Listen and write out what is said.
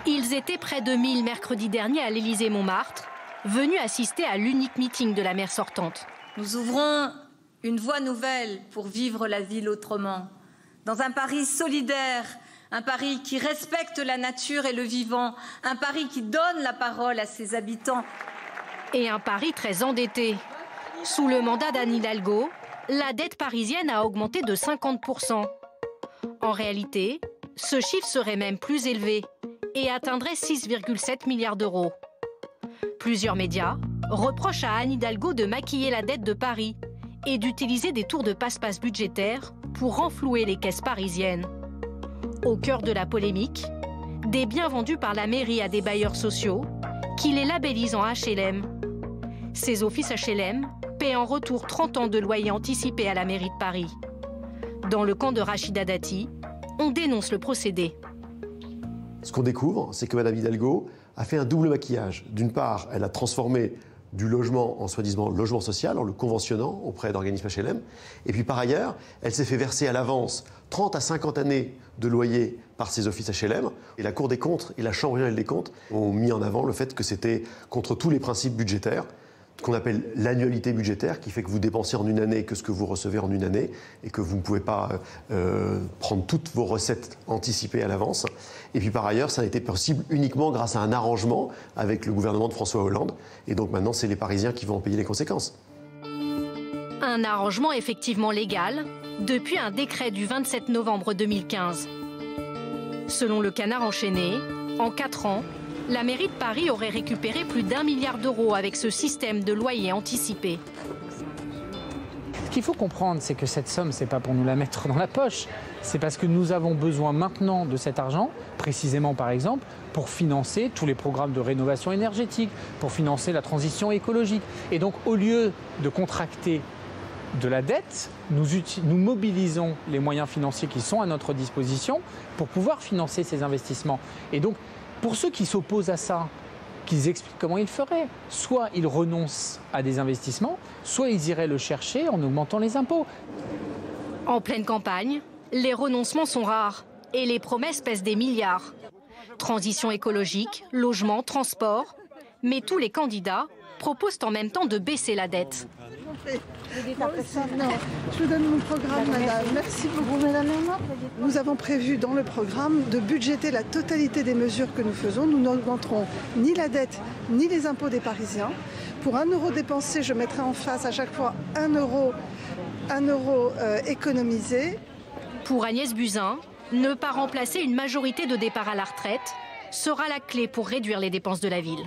Ils étaient près de 1000 mercredi dernier à l'Élysée-Montmartre, venus assister à l'unique meeting de la maire sortante. Nous ouvrons une voie nouvelle pour vivre la ville autrement, dans un Paris solidaire, un Paris qui respecte la nature et le vivant, un Paris qui donne la parole à ses habitants. Et un Paris très endetté. Sous le mandat d'Anne Hidalgo, la dette parisienne a augmenté de 50%. En réalité, ce chiffre serait même plus élevé et atteindrait 6,7 milliards d'euros. Plusieurs médias reprochent à Anne Hidalgo de maquiller la dette de Paris et d'utiliser des tours de passe-passe budgétaires pour renflouer les caisses parisiennes. Au cœur de la polémique, des biens vendus par la mairie à des bailleurs sociaux qui les labellisent en HLM. Ces offices HLM paient en retour 30 ans de loyer anticipé à la mairie de Paris. Dans le camp de Rachida Dati, on dénonce le procédé. Ce qu'on découvre, c'est que Mme Hidalgo a fait un double maquillage. D'une part, elle a transformé du logement en soi-disant logement social, en le conventionnant auprès d'organismes HLM. Et puis par ailleurs, elle s'est fait verser à l'avance 30 à 50 années de loyer par ces offices HLM. Et la Cour des comptes et la Chambre régionale des comptes ont mis en avant le fait que c'était contre tous les principes budgétaires, qu'on appelle l'annualité budgétaire, qui fait que vous dépensez en une année que ce que vous recevez en une année et que vous ne pouvez pas prendre toutes vos recettes anticipées à l'avance. Et puis par ailleurs, ça a été possible uniquement grâce à un arrangement avec le gouvernement de François Hollande. Et donc maintenant, c'est les Parisiens qui vont en payer les conséquences. Un arrangement effectivement légal depuis un décret du 27 novembre 2015. Selon le Canard enchaîné, en 4 ans, la mairie de Paris aurait récupéré plus d'1 milliard d'euros avec ce système de loyer anticipé. Ce qu'il faut comprendre, c'est que cette somme, ce n'est pas pour nous la mettre dans la poche. C'est parce que nous avons besoin maintenant de cet argent, précisément par exemple, pour financer tous les programmes de rénovation énergétique, pour financer la transition écologique. Et donc, au lieu de contracter de la dette, nous mobilisons les moyens financiers qui sont à notre disposition pour pouvoir financer ces investissements. Et donc, pour ceux qui s'opposent à ça, qu'ils expliquent comment ils feraient. Soit ils renoncent à des investissements, soit ils iraient le chercher en augmentant les impôts. En pleine campagne, les renoncements sont rares et les promesses pèsent des milliards. Transition écologique, logement, transport. Mais tous les candidats proposent en même temps de baisser la dette. Non, je vous donne mon programme, madame. Merci beaucoup, madame. Nous avons prévu dans le programme de budgéter la totalité des mesures que nous faisons. Nous n'augmenterons ni la dette, ni les impôts des Parisiens. Pour 1 euro dépensé, je mettrai en face à chaque fois 1 euro économisé. Pour Agnès Buzyn, ne pas remplacer une majorité de départ à la retraite sera la clé pour réduire les dépenses de la ville.